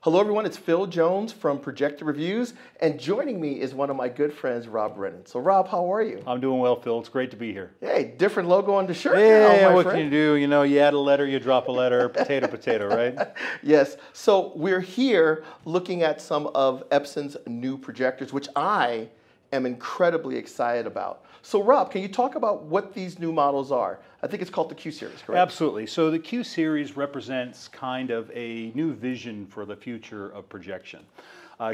Hello everyone, it's Phil Jones from Projector Reviews, and joining me is one of my good friends, Rob Brennen. So Rob, how are you? I'm doing well, Phil. It's great to be here. Hey, different logo on the shirt Yeah, now, what friend. can you do? You know, you add a letter, you drop a letter, potato, potato, right? Yes, so we're here looking at some of Epson's new projectors, which I am incredibly excited about. So Rob, can you talk about what these new models are? I think it's called the Q series, correct? Absolutely. So the Q series represents kind of a new vision for the future of projection.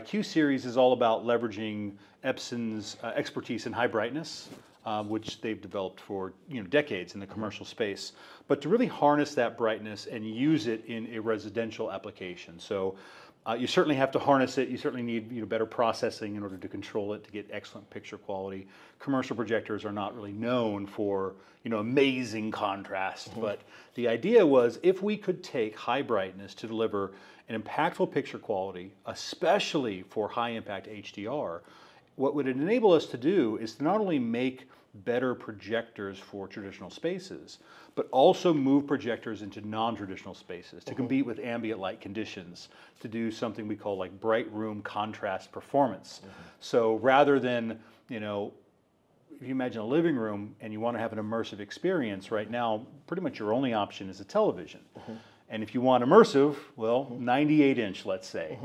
Q series is all about leveraging Epson's expertise in high brightness, which they've developed for decades in the commercial space, but to really harness that brightness and use it in a residential application. So you certainly have to harness it. You certainly need better processing in order to control it to get excellent picture quality. Commercial projectors are not really known for amazing contrast, but the idea was if we could take high brightness to deliver an impactful picture quality, especially for high impact HDR, what would it enable us to do is to not only make better projectors for traditional spaces, but also move projectors into non-traditional spaces to compete with ambient light conditions, to do something we call like bright room contrast performance. So rather than, if you imagine a living room and you want to have an immersive experience, right now, pretty much your only option is a television. And if you want immersive, well, 98-inch, let's say.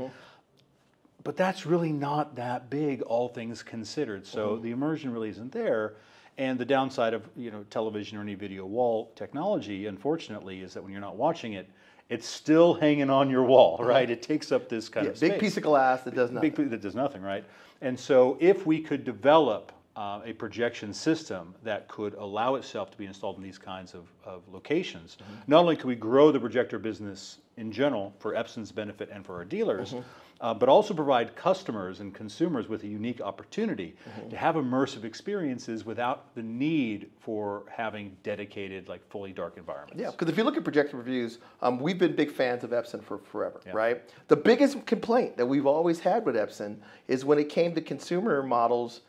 But that's really not that big, all things considered. So the immersion really isn't there. And the downside of television or any video wall technology, unfortunately, is that when you're not watching it, it's still hanging on your wall, right? It takes up this kind of space. Big piece of glass that does nothing. That does nothing, right? And so if we could develop a projection system that could allow itself to be installed in these kinds of locations, not only could we grow the projector business in general for Epson's benefit and for our dealers, but also provide customers and consumers with a unique opportunity to have immersive experiences without the need for having dedicated, like fully dark environments. Yeah, because if you look at Projector Reviews, we've been big fans of Epson for forever, right? The biggest complaint that we've always had with Epson is when it came to consumer models,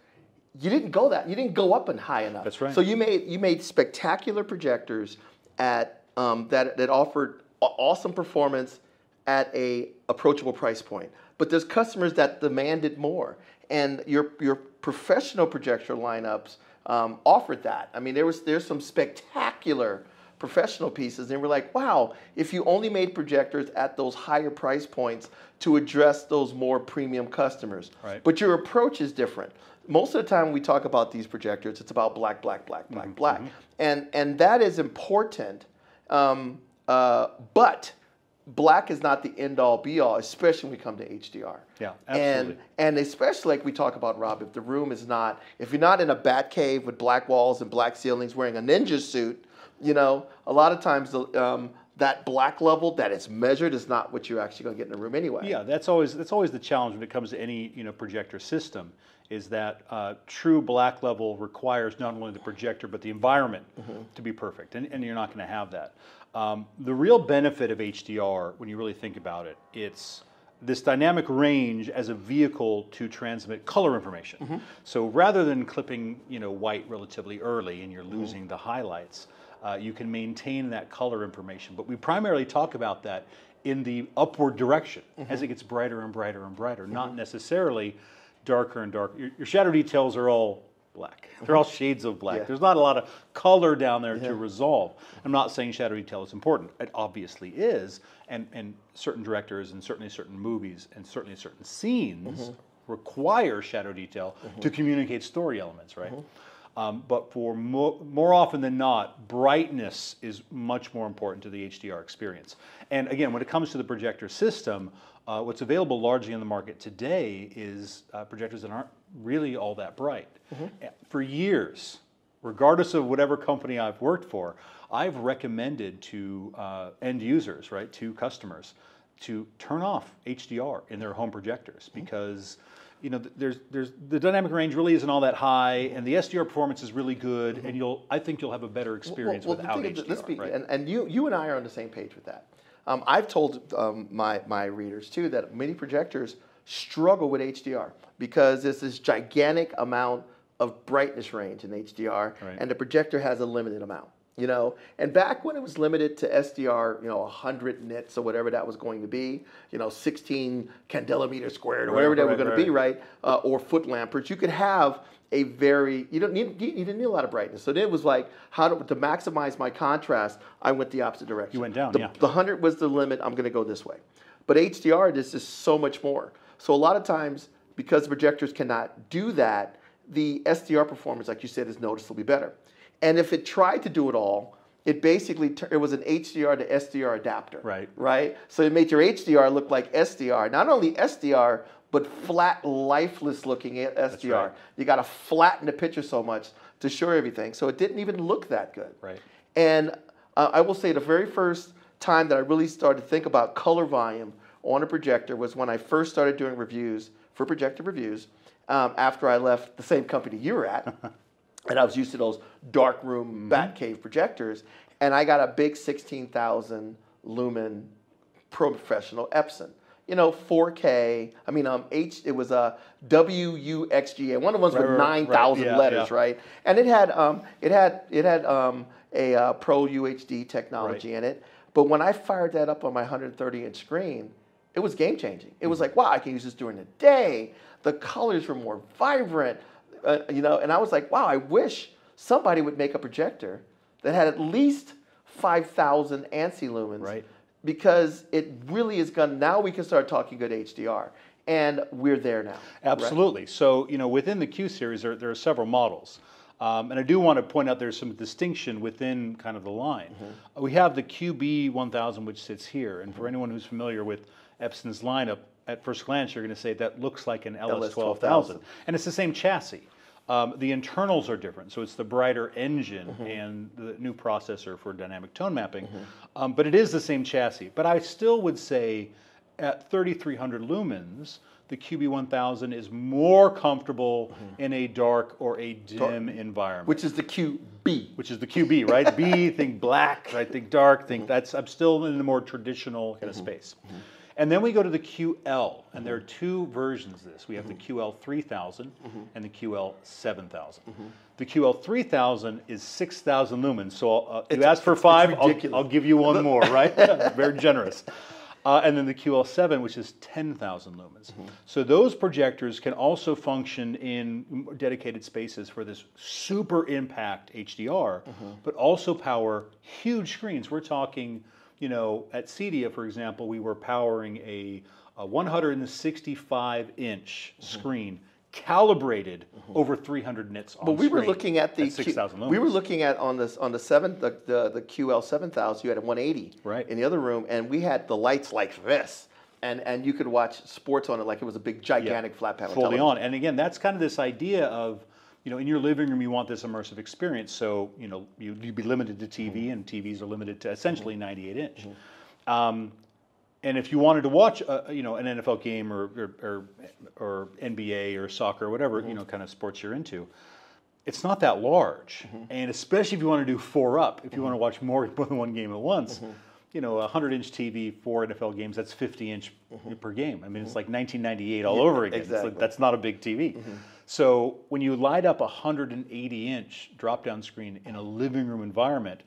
you didn't go up and high enough. That's right. So you made spectacular projectors at that offered awesome performance at a approachable price point. But there's customers that demanded more, and your professional projector lineups offered that. I mean, there's some spectacular professional pieces, and we're like, wow, if you only made projectors at those higher price points to address those more premium customers. Right. But your approach is different. Most of the time we talk about these projectors, it's about black, black, black, black, black. And that is important, but black is not the end-all, be-all, especially when we come to HDR. Yeah, absolutely. And especially like we talk about, Rob, if the room is not, if you're not in a bat cave with black walls and black ceilings wearing a ninja suit, a lot of times that black level that is measured is not what you're actually going to get in a room anyway. Yeah, that's always the challenge when it comes to any projector system, is that true black level requires not only the projector but the environment to be perfect, and you're not going to have that. The real benefit of HDR, when you really think about it, it's this dynamic range as a vehicle to transmit color information. So rather than clipping white relatively early and you're losing the highlights, you can maintain that color information. But we primarily talk about that in the upward direction as it gets brighter and brighter and brighter, not necessarily darker and darker. Your shadow details are all black. They're all shades of black. There's not a lot of color down there to resolve. I'm not saying shadow detail is important. It obviously is, and certain directors and certainly certain movies and certainly certain scenes require shadow detail to communicate story elements, right? But for more often than not, brightness is much more important to the HDR experience. And again, when it comes to the projector system, what's available largely in the market today is projectors that aren't really all that bright. For years, regardless of whatever company I've worked for, I've recommended to end users, right, to customers, to turn off HDR in their home projectors because there's the dynamic range really isn't all that high, and the SDR performance is really good, and I think you'll have a better experience without HDR. Right? And you and I are on the same page with that. I've told my readers too that many projectors struggle with HDR because there's this gigantic amount of brightness range in HDR, and the projector has a limited amount. You know, and back when it was limited to SDR, you know, 100 nits or whatever that was going to be, you know, 16 candelameter squared or whatever they were going to be, right? Or foot lampers, you could have a very, you didn't need a lot of brightness. So then it was like, to maximize my contrast, I went the opposite direction. You went down, yeah. The 100 was the limit, I'm going to go this way. But HDR, this is so much more. So a lot of times, because projectors cannot do that, the SDR performance, like you said, is noticeably better. And if it tried to do it all, it basically, it was an HDR to SDR adapter. Right. Right? So it made your HDR look like SDR. Not only SDR, but flat, lifeless looking SDR. That's right. You got to flatten the picture so much to show everything. So it didn't even look that good. Right. And I will say the very first time that I really started to think about color volume on a projector was when I first started doing reviews for projector reviews after I left the same company you were at. And I was used to those dark room Batcave projectors, and I got a big 16,000 lumen professional Epson. You know, 4K. I mean, it was a WUXGA, one of the ones with 9,000 letters, right? And it had a Pro UHD technology in it. But when I fired that up on my 130-inch screen, it was game changing. It was like, wow, I can use this during the day. The colors were more vibrant. You know, and I was like, wow, I wish somebody would make a projector that had at least 5,000 ANSI lumens. Right. Because it really is going to, now we can start talking good HDR. And we're there now. Absolutely. Right? So, you know, within the Q series, there are several models. And I do want to point out there's some distinction within kind of the line. We have the QB1000, which sits here. And for anyone who's familiar with Epson's lineup, at first glance, you're going to say that looks like an LS12000. And it's the same chassis. The internals are different, so it's the brighter engine and the new processor for dynamic tone mapping, but it is the same chassis. But I still would say at 3,300 lumens, the QB1000 is more comfortable in a dark or a dim environment. Which is the QB. Which is the QB, right? B, think black, right? Think dark, think I'm still in the more traditional kind of space. And then we go to the QL, and there are two versions of this. We have the QL3000 and the QL7000. The QL3000 is 6,000 lumens. So you asked for 5, I'll give you one more, right? Very generous. And then the QL7, which is 10,000 lumens. So those projectors can also function in dedicated spaces for this super impact HDR, but also power huge screens. We're talking, you know, at CEDIA, for example, we were powering a 165-inch screen calibrated over 300 nits on But we were looking at the 6,000 lumens. We were looking at on the QL7000. You had a 180 in the other room, and we had the lights like this, and you could watch sports on it like it was a big gigantic flat panel fully television. on. And again, that's kind of this idea of, you know, in your living room, you want this immersive experience. So, you know, you'd be limited to TV, and TVs are limited to essentially 98-inch. And if you wanted to watch, you know, an NFL game or NBA or soccer or whatever, you know, kind of sports you're into, it's not that large. And especially if you want to do 4-up, if you want to watch more than one game at once, you know, a 100-inch TV, 4 NFL games, that's 50-inch per game. I mean, it's like 1998 all over again. Exactly. It's like, that's not a big TV. So when you light up a 180-inch drop-down screen in a living room environment,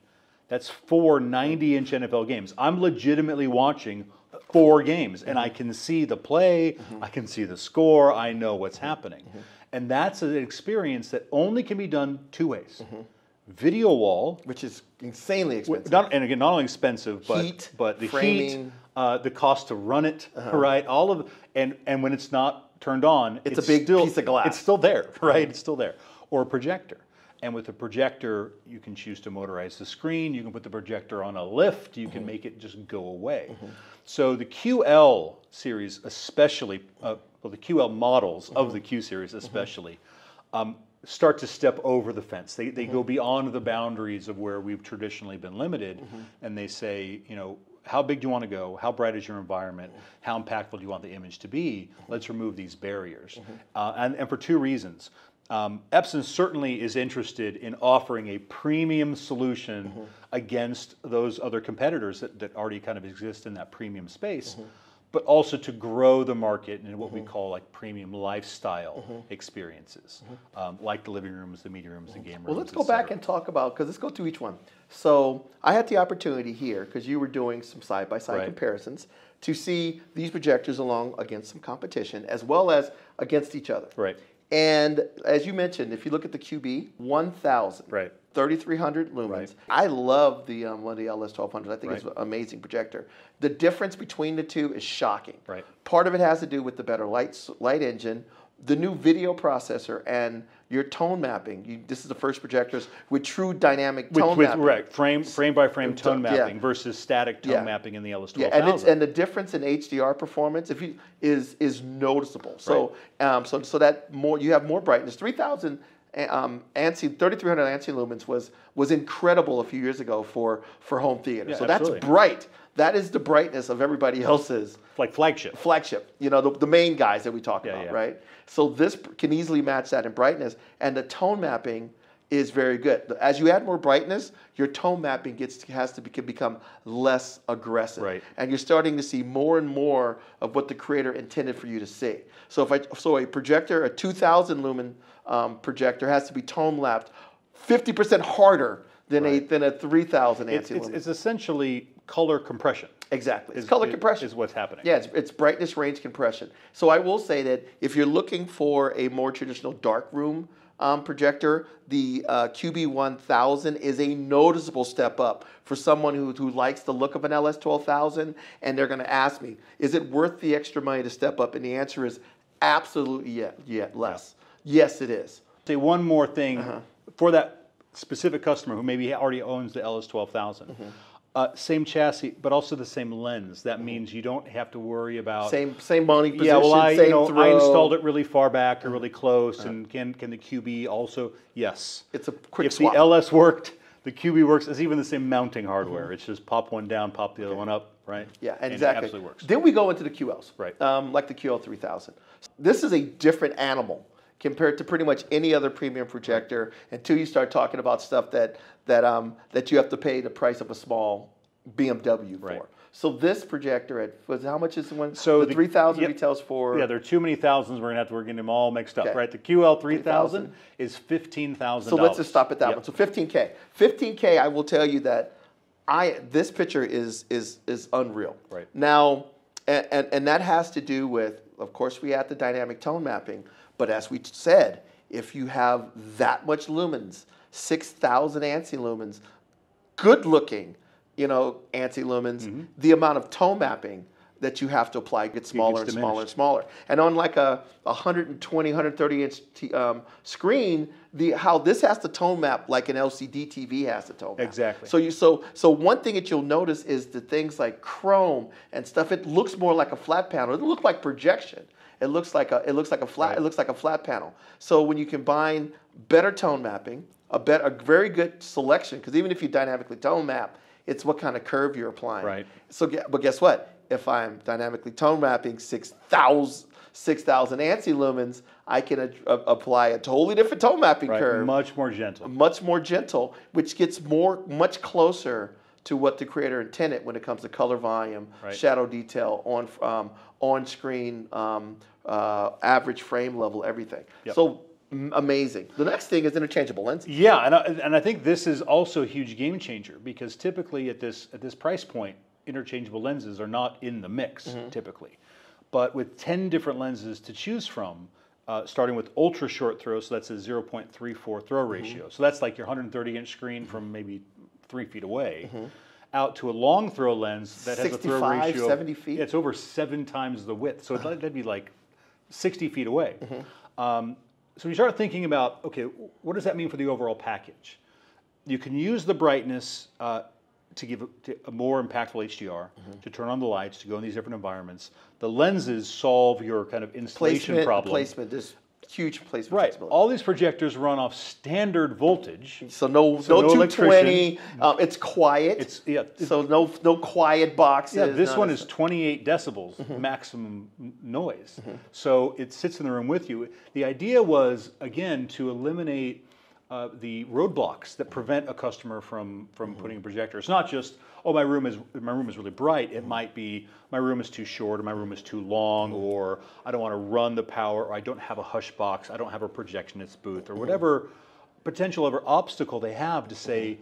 that's 4 90-inch NFL games. I'm legitimately watching 4 games, and I can see the play, I can see the score, I know what's happening. And that's an experience that only can be done 2 ways. Video wall, which is insanely expensive. And again, not only expensive, but the framing. heat, the cost to run it, right? All of, and when it's not turned on, it's a big piece of glass. It's still there, right? It's still there. Or a projector. And with a projector, you can choose to motorize the screen. You can put the projector on a lift. You can make it just go away. So the QL series, especially, well, the QL models of the Q series, especially, start to step over the fence. They go beyond the boundaries of where we've traditionally been limited, and they say, you know, how big do you want to go? How bright is your environment? How impactful do you want the image to be? Let's remove these barriers. And for 2 reasons. Epson certainly is interested in offering a premium solution against those other competitors that already kind of exist in that premium space. but also to grow the market in what we call like premium lifestyle experiences, like the living rooms, the media rooms, the game rooms. Well, let's go back and talk about, because let's go through each one. So I had the opportunity here, because you were doing some side-by-side comparisons, to see these projectors along against some competition, as well as against each other. Right. And as you mentioned, if you look at the QB1000, right. 3,300 lumens. I love the one of the LS1200s. I think it's an amazing projector. The difference between the two is shocking. Right. Part of it has to do with the better light engine, the new video processor, and your tone mapping. This is the first projectors with true dynamic tone mapping. Right, frame by frame tone mapping versus static tone mapping in the LS1200. Yeah, and the difference in HDR performance is noticeable. So so that you have more brightness. 3,000 ANSI 3,300 ANSI lumens was incredible a few years ago for home theater. So absolutely. That's bright. That is the brightness of everybody else's. Like flagship. Flagship. You know, the main guys that we talk about, right? So this can easily match that in brightness, and the tone mapping is very good. As you add more brightness, your tone mapping can become less aggressive. Right. And you're starting to see more and more of what the creator intended for you to see. So a projector, a 2,000 lumen projector, has to be tone mapped 50% harder than a 3,000 ANSI lumen. It's essentially color compression. Exactly. It's color compression. Is what's happening. Yeah, it's brightness range compression. So I will say that if you're looking for a more traditional dark room projector, the QB1000 is a noticeable step up for someone who likes the look of an LS12000, and they're going to ask me, is it worth the extra money to step up? And the answer is absolutely less. Yes, it is. Say one more thing for that specific customer who maybe already owns the LS12000. Same chassis, but also the same lens. That means you don't have to worry about same mounting position. Yeah, well, I throw. installed it really far back or really close, and can the QB also? Yes. It's a quick swap. If the LS worked, the QB works. It's even the same mounting hardware. It's just pop one down, pop the other one up, right? Yeah, exactly. And it absolutely works. Then we go into the QLs, right? Like the QL3000. This is a different animal compared to pretty much any other premium projector until you start talking about stuff that you have to pay the price of a small BMW for. So this projector how much is the one? So the 3,000 retails for? Yeah, there are too many thousands. We're getting them all mixed up, right? The QL3000 is $15,000. So let's just stop at that one. So 15K. 15K, I will tell you that this picture is unreal. Right. Now, and that has to do with, of course, we had the dynamic tone mapping, but as we said, if you have that much lumens, 6,000 ANSI lumens, good looking, ANSI lumens, the amount of tone mapping that you have to apply gets smaller and smaller and smaller. And on like a 120, 130 inch screen, how this has to tone map like an LCD TV has to tone map. Exactly. So one thing that you'll notice is the things like chrome and stuff. It looks more like a flat panel. It looks like projection. It looks like a flat panel. So when you combine better tone mapping, a very good selection, because even if you dynamically tone map, it's what kind of curve you're applying. Right. So, but guess what? If I'm dynamically tone mapping 6,000 ANSI lumens, I can apply a totally different tone mapping curve. Much more gentle. Much more gentle, which gets much closer to what the creator intended when it comes to color volume, shadow detail, on-screen, average frame level, everything. So amazing. The next thing is interchangeable lenses. Yeah, and I think this is also a huge game changer, because typically at this price point, interchangeable lenses are not in the mix typically. But with 10 different lenses to choose from, starting with ultra short throw, so that's a 0.34 throw ratio. So that's like your 130-inch screen from maybe 3 feet away, out to a long throw lens that has a throw ratio 70 feet. Yeah, it's over 7 times the width. So that'd be like 60 feet away. So you start thinking about, okay, what does that mean for the overall package? You can use the brightness to give a more impactful HDR, to turn on the lights, to go in these different environments. The lenses solve your kind of installation problem. Placement, there's huge placement flexibility. All these projectors run off standard voltage. So no 220. It's quiet. So no quiet boxes. Yeah, this one is 28 decibels maximum noise. So it sits in the room with you. The idea was, again, to eliminate the roadblocks that prevent a customer from putting a projector. It's not just, oh, my room is really bright. It might be my room is too short, or my room is too long, or I don't want to run the power, or I don't have a hush box, I don't have a projectionist booth, or whatever potential ever obstacle they have to say,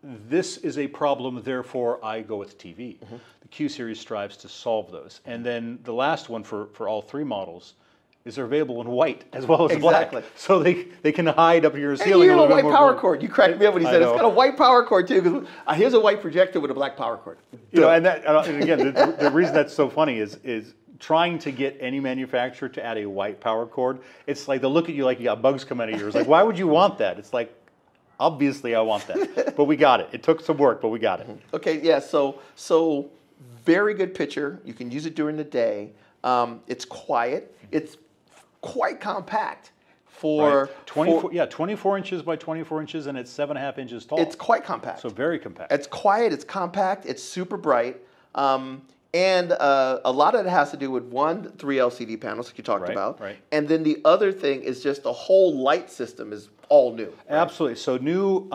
this is a problem, therefore I go with TV. The Q series strives to solve those. And then the last one for all three models is they're available in white as well as black. So they can hide up your ceiling. And you have a white power cord. You cracked me up when he said it's got a white power cord too. Because here's a white projector with a black power cord. You know, and again, the reason that's so funny is trying to get any manufacturer to add a white power cord. It's like they'll look at you like you got bugs coming out of your ears. Like, why would you want that? It's like, obviously I want that, but we got it. It took some work, but we got it. Okay, yeah. So very good picture. You can use it during the day. It's quiet. It's quite compact for 24 inches by 24 inches, and it's 7.5 inches tall. It's quite compact. So very compact. It's quiet. It's compact. It's super bright. And a lot of it has to do with one, 3 LCD panels like you talked about. Right. And then the other thing is just the whole light system is all new. Right? Absolutely. So new,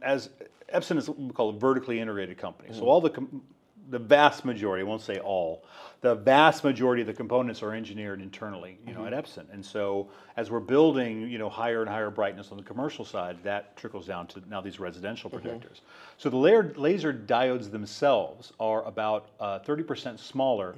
as Epson is what we call a vertically integrated company. So all the vast majority, I won't say all, the vast majority of the components are engineered internally, you know, at Epson. And so as we're building, you know, higher and higher brightness on the commercial side, that trickles down to now these residential projectors. So the laser diodes themselves are about 30% smaller,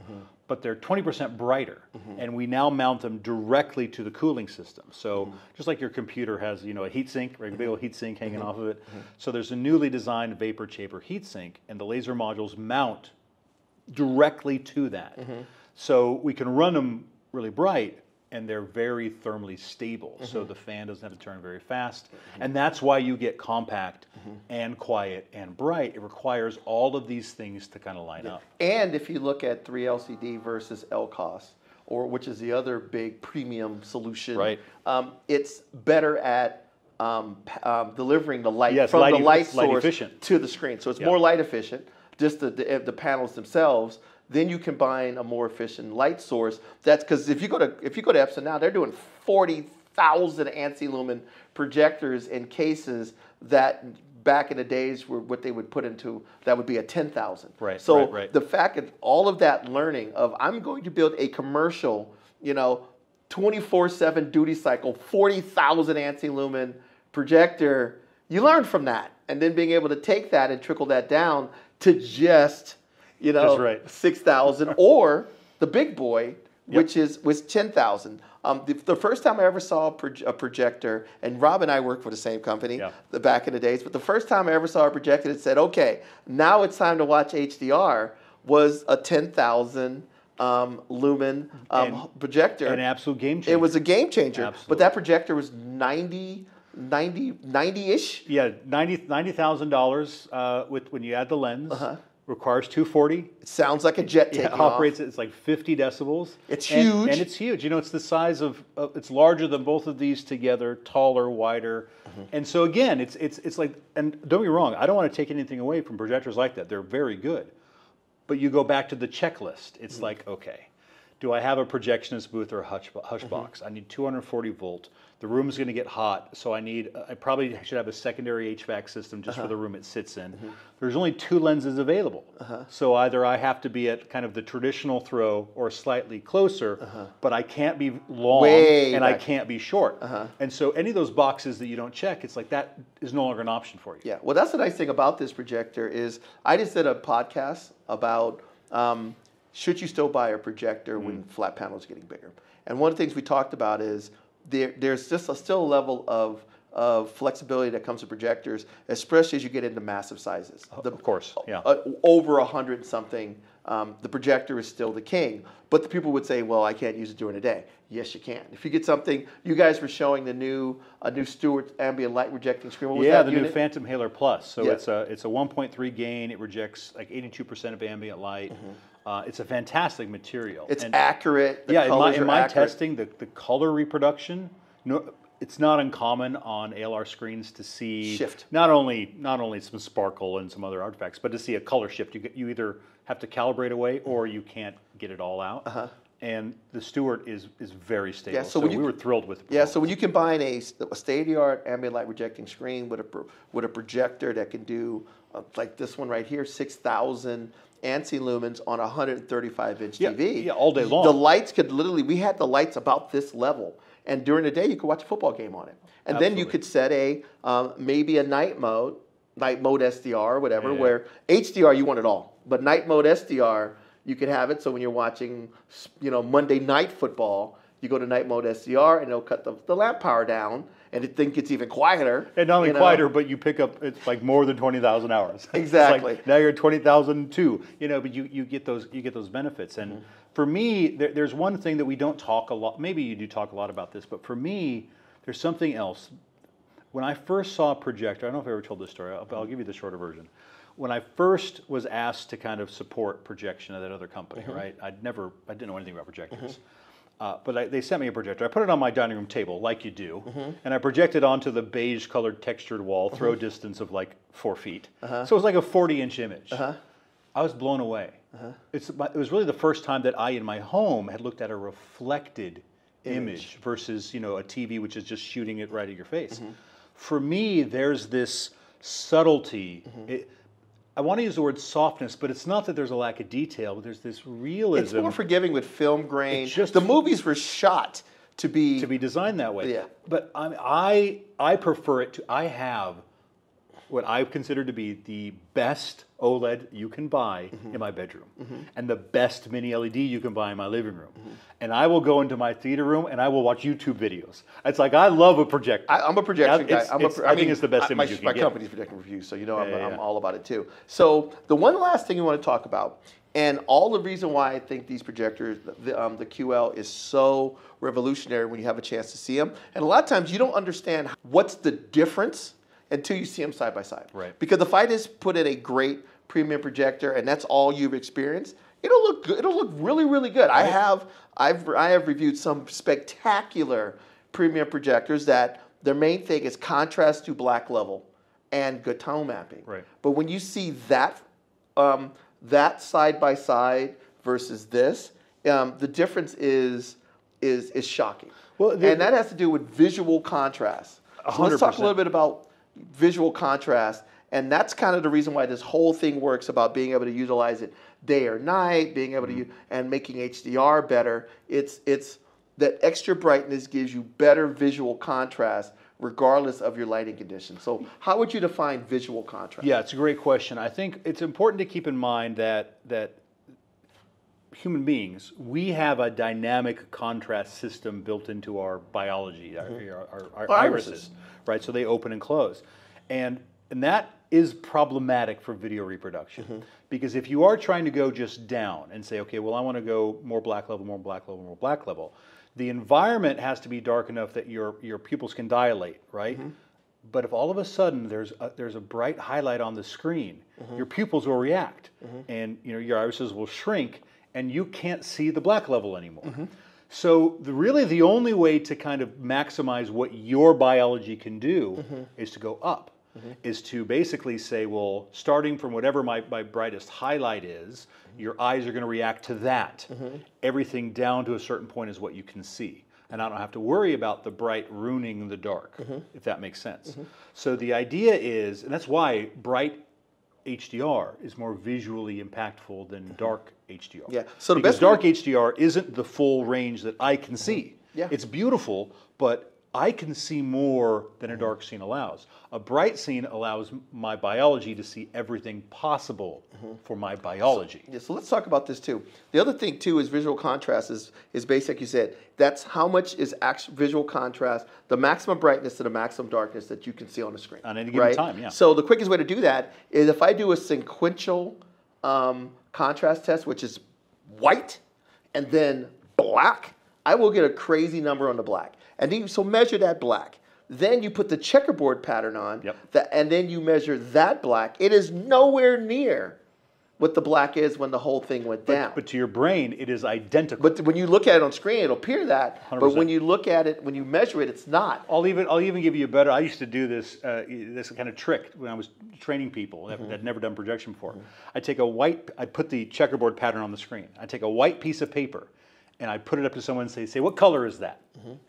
but they're 20% brighter. And we now mount them directly to the cooling system. So just like your computer has, you know, a heat sink, a big old heat sink hanging off of it. So there's a newly designed vapor chamber heat sink, and the laser modules mount directly to that. So we can run them really bright, and they're very thermally stable. So the fan doesn't have to turn very fast. And that's why you get compact and quiet and bright. It requires all of these things to kind of line up. And if you look at 3 LCD versus LCOS, or which is the other big premium solution, it's better at delivering the light from the light source to the screen. So it's more light efficient. Just the panels themselves. Then you combine a more efficient light source. That's because if you go to Epson now, they're doing 40,000 ANSI lumen projectors in cases that back in the days were what they would put into, that would be a 10,000. So the fact that all of that learning of I'm going to build a commercial, you know, 24/7 duty cycle, 40,000 ANSI lumen projector, you learn from that, and then being able to take that and trickle that down to just, you know, 6,000 or the big boy, which was 10,000. The first time I ever saw a projector, and Rob and I worked for the same company back in the days, but the first time I ever saw a projector that said, okay, now it's time to watch HDR, was a 10,000 lumen projector. An absolute game changer. It was a game changer. But that projector was 90-ish? Yeah, $90,000 when you add the lens. Requires 240. It sounds like a jet taking off. Operates, it's like 50 decibels. It's huge. And it's huge. You know, it's the size of, it's larger than both of these together, taller, wider. And so again, it's like, and don't get me wrong, I don't want to take anything away from projectors like that. They're very good. But you go back to the checklist. It's like, okay, do I have a projectionist booth or a hush box? I need 240 volt. The room's going to get hot, so I probably should have a secondary HVAC system just for the room it sits in. There's only 2 lenses available. So either I have to be at kind of the traditional throw or slightly closer, but I can't be long and I can't be short. And so any of those boxes that you don't check, it's like that is no longer an option for you. Yeah, well, that's the nice thing about this projector is I just did a podcast about should you still buy a projector when flat panels are getting bigger. And one of the things we talked about is there's just still a level of flexibility that comes to projectors, especially as you get into massive sizes. Of course, yeah. Over 100 something, the projector is still the king. But the people would say, well, I can't use it during the day. Yes, you can. If you get something, you guys were showing a new Stewart ambient light rejecting screen. What was that unit? New Phantom Hailer Plus. So it's a 1.3 gain. It rejects like 82% of ambient light. It's a fantastic material. It's accurate. In my testing, the color reproduction, it's not uncommon on ALR screens to see Shift. not only some sparkle and some other artifacts, but to see a color shift. You either have to calibrate away or you can't get it all out. And the Stewart is very stable. Yeah, so we were thrilled with it. Yeah, so when you combine a state-of-the-art ambient light projecting screen with a projector that can do like this one right here, 6,000 ANSI lumens on a 135-inch TV. Yeah, all day long. The lights could literally, we had the lights about this level, and during the day you could watch a football game on it. And then you could set a maybe a night mode SDR or whatever, where HDR you want it all, but night mode SDR you could have it so when you're watching, Monday night football, you go to night mode SDR and it'll cut the lamp power down, and the thing gets even quieter. And not only quieter, but you pick up, it's like more than 20,000 hours. Exactly. It's like now you're at 20,002. But you get those benefits. And for me, there's one thing that we don't talk a lot. Maybe you do talk a lot about this, but for me, there's something else. When I first saw a projector, I don't know if I ever told this story. I'll give you the shorter version. When I first was asked to kind of support projection at that other company, right? I didn't know anything about projectors. But they sent me a projector. I put it on my dining room table, like you do, and I projected onto the beige-colored textured wall, throw distance of like 4 feet. So it was like a 40-inch image. I was blown away. It was really the first time that I, in my home, had looked at a reflected image versus a TV which is just shooting it right at your face. For me, there's this subtlety. I want to use the word softness, but it's not that there's a lack of detail, but there's this realism. It's more forgiving with film grain. The movies were shot to be designed that way. Yeah. But I prefer it to. I have what I consider to be the best OLED you can buy in my bedroom, and the best mini LED you can buy in my living room. And I will go into my theater room and I will watch YouTube videos. It's like I love a projector. I'm a projection guy. I think it's the best image you can get. My company's projecting reviews, so I'm all about it too. So the one last thing you want to talk about, and all the reason why I think these projectors, the QL is so revolutionary when you have a chance to see them. And a lot of times you don't understand what's the difference until you see them side by side. Right. Because if I just put in a great premium projector and that's all you've experienced, it'll look good. It'll look really, really good. Right. I have reviewed some spectacular premium projectors that their main thing is contrast to black level and good tone mapping. Right. But when you see that that side by side versus this, the difference is shocking. Well, and that has to do with visual contrast. So let's talk a little bit about visual contrast, and that's kind of the reason why this whole thing works about being able to utilize it day or night, being able to and making HDR better. It's that extra brightness gives you better visual contrast regardless of your lighting conditions. So how would you define visual contrast? Yeah, it's a great question. I think it's important to keep in mind that human beings, we have a dynamic contrast system built into our biology, our irises, right? So they open and close. And that is problematic for video reproduction. Because if you are trying to go just down and say, okay, well, I want to go more black level, more black level, more black level, the environment has to be dark enough that your pupils can dilate, right? But if all of a sudden there's a bright highlight on the screen, your pupils will react, and your irises will shrink, and you can't see the black level anymore. So really the only way to kind of maximize what your biology can do is to go up, is to basically say, well, starting from whatever my brightest highlight is, your eyes are going to react to that. Everything down to a certain point is what you can see. And I don't have to worry about the bright ruining the dark, if that makes sense. So the idea is, and that's why bright HDR is more visually impactful than dark HDR. Yeah. So because dark HDR isn't the full range that I can see. Yeah. It's beautiful, but I can see more than a dark scene allows. A bright scene allows my biology to see everything possible for my biology. So let's talk about this too. The other thing too is visual contrast is basic. You said that's how much is visual contrast, the maximum brightness to the maximum darkness that you can see on the screen. On any given time, yeah. So the quickest way to do that is if I do a sequential contrast test, which is white and then black, I will get a crazy number on the black. And then so measure that black. Then you put the checkerboard pattern on, and then you measure that black. It is nowhere near what the black is when the whole thing went down. But to your brain, it is identical. But when you look at it on screen, it'll appear that. 100%. But when you look at it, when you measure it, it's not. I'll even give you a better. I used to do this kind of trick when I was training people that had never done projection before. I'd put the checkerboard pattern on the screen. I'd take a white piece of paper, and I'd put it up to someone and say, what color is that?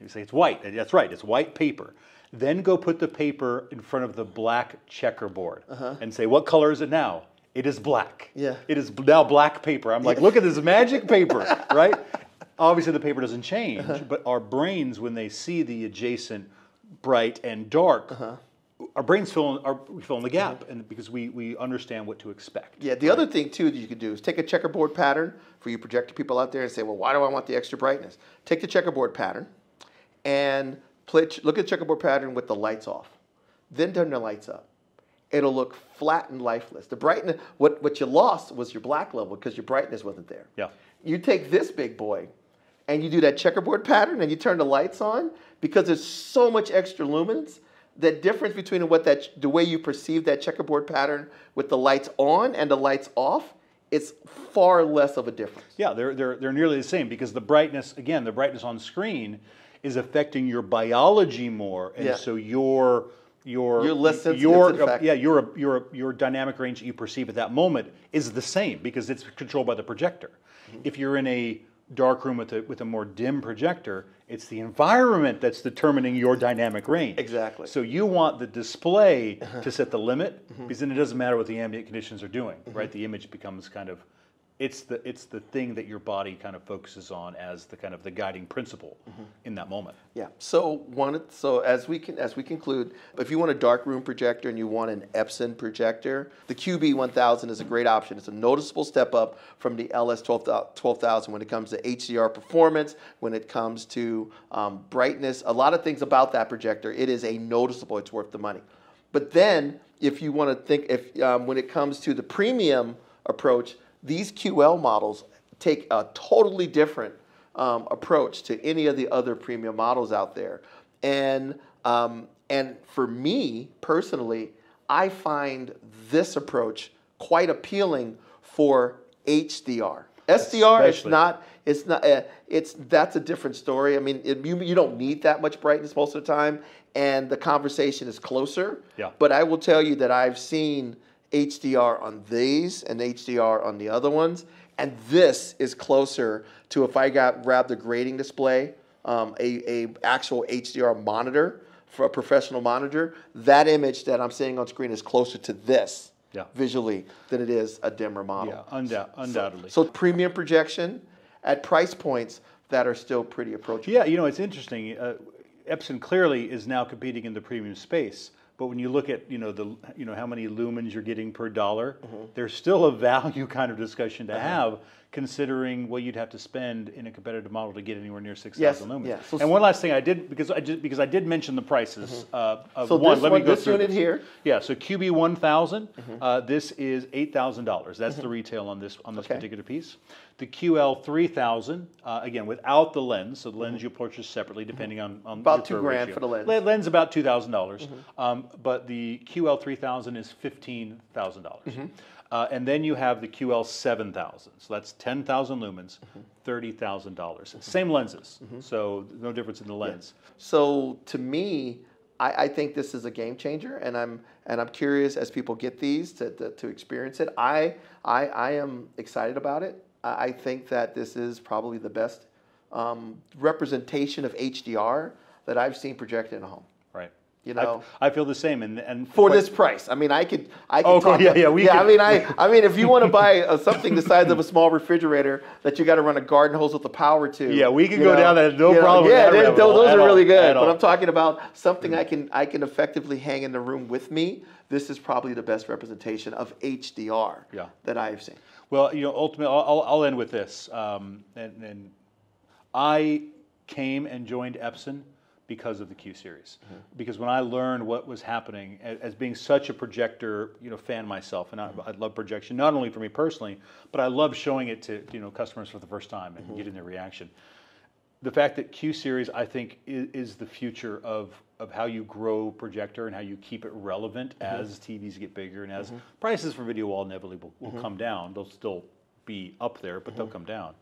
You say, it's white. That's right, it's white paper. Then go put the paper in front of the black checkerboard and say, what color is it now? It is black. Yeah. It is now black paper. I'm like, look at this magic paper, right? Obviously, the paper doesn't change, but our brains, when they see the adjacent bright and dark, our brains fill in the gap, and because we understand what to expect. Yeah. The other thing too that you could do is take a checkerboard pattern for you projector people out there and say, well, why do I want the extra brightness? Take the checkerboard pattern and look at the checkerboard pattern with the lights off. Then turn the lights up. It'll look flat and lifeless. The brightness, what you lost was your black level because your brightness wasn't there. Yeah. You take this big boy and you do that checkerboard pattern and you turn the lights on, because there's so much extra luminance, that difference between the way you perceive that checkerboard pattern with the lights on and the lights off, it's far less of a difference. Yeah, they're nearly the same, because the brightness on screen is affecting your biology more, and so your less sensitive to the fact. your dynamic range that you perceive at that moment is the same, because it's controlled by the projector. If you're in a dark room with a more dim projector, it's the environment that's determining your dynamic range. Exactly. So you want the display to set the limit, because then it doesn't matter what the ambient conditions are doing, right? The image becomes kind of, it's the thing that your body kind of focuses on as the kind of the guiding principle in that moment. Yeah. So as we conclude, if you want a dark room projector and you want an Epson projector, the QB1000 is a great option. It's a noticeable step up from the LS12000 when it comes to HDR performance, when it comes to brightness, a lot of things about that projector. It is a noticeable. It's worth the money. But then, if you want to think, when it comes to the premium approach, these QL models take a totally different approach to any of the other premium models out there. And for me, personally, I find this approach quite appealing for HDR. SDR that's a different story. I mean, you don't need that much brightness most of the time, and the conversation is closer. Yeah. But I will tell you that I've seen HDR on these and HDR on the other ones, and this is closer to, if I grab the grading display, a actual HDR monitor for a professional monitor, that image that I'm seeing on screen is closer to this visually than it is a dimmer model. Yeah, undoubtedly. So premium projection at price points that are still pretty approachable. Yeah, it's interesting. Epson clearly is now competing in the premium space. But when you look at how many lumens you're getting per dollar, there's still a value kind of discussion to have, considering what you'd have to spend in a competitive model to get anywhere near 6,000 lumens. Yeah. So, and one last thing I did, because I did mention the prices of so one. Let me go this through unit here. Yeah. So QB1000, this is $8,000. That's the retail on this particular piece. The QL3000, again, without the lens, so the lens you'll purchase separately depending on about your $2,000 ratio. for the lens. Lens about $2,000, but the QL3000 is $15,000. And then you have the QL7000, so that's 10,000 lumens, $30,000. Same lenses, so no difference in the lens. Yeah. So to me, I think this is a game changer, and I'm curious as people get these to experience it. I am excited about it. I think that this is probably the best representation of HDR that I've seen projected in a home. Right. I feel the same, and for this price, I mean, I could. Oh, talk, yeah. I mean, if you want to buy something the size of a small refrigerator that you got to run a garden hose with the power to. Yeah, we can go down that. No problem. Yeah, those are really good. But all. I'm talking about something I can effectively hang in the room with me. This is probably the best representation of HDR that I have seen. Well, ultimately, I'll end with this. And I came and joined Epson because of the Q series. Because when I learned what was happening, as being such a projector, fan myself, and I love projection, not only for me personally, but I love showing it to customers for the first time and getting their reaction. the fact that Q series, I think, is the future of how you grow projector and how you keep it relevant as TVs get bigger and as prices for video will inevitably will come down. They'll still be up there, but they'll come down.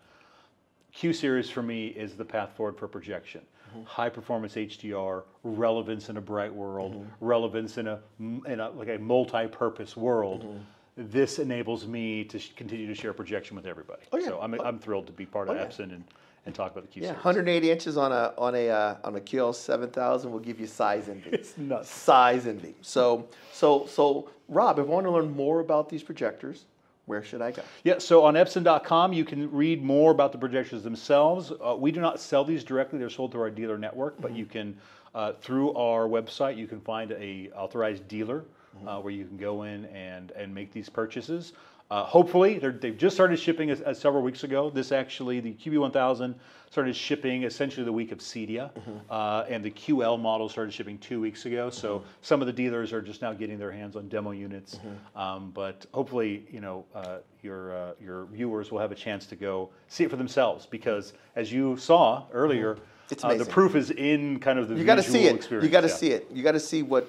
Q series for me is the path forward for projection. High performance HDR, relevance in a bright world, relevance in a like a multi-purpose world. This enables me to continue to share projection with everybody. Oh, yeah. So I'm thrilled to be part of Epson and talk about the Q series. 180 inches on a QL7000 will give you size envy. It's nuts. Size envy. So Rob, if I want to learn more about these projectors, where should I go? Yeah, so on Epson.com, you can read more about the projectors themselves. We do not sell these directly. They're sold through our dealer network, but you can, through our website, you can find a authorized dealer where you can go in and make these purchases. Hopefully, they've just started shipping as several weeks ago. This actually, the QB1000 started shipping essentially the week of CEDIA, and the QL model started shipping 2 weeks ago. So some of the dealers are just now getting their hands on demo units. But hopefully, your viewers will have a chance to go see it for themselves, because as you saw earlier, the proof is in kind of the visual experience. You got to see it. You got to see what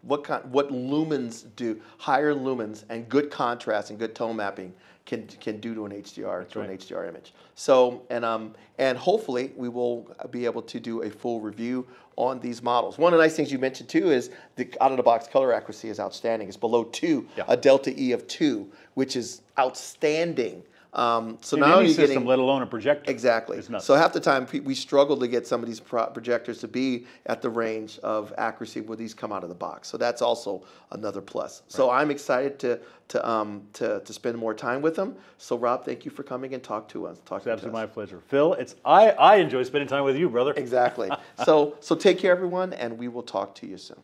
lumens do. Higher lumens and good contrast and good tone mapping can do to an HDR an HDR image. So and hopefully we will be able to do a full review on these models. One of the nice things you mentioned too is the out of the box color accuracy is outstanding. It's below 2, a delta E of 2, which is outstanding. So in not any only system, getting, let alone a projector. Exactly. So half the time we struggle to get some of these projectors to be at the range of accuracy where these come out of the box. So that's also another plus. Right. So I'm excited to spend more time with them. So Rob, thank you for coming and talk to us. It's absolutely my pleasure. Phil, I enjoy spending time with you, brother. Exactly. So take care, everyone, and we will talk to you soon.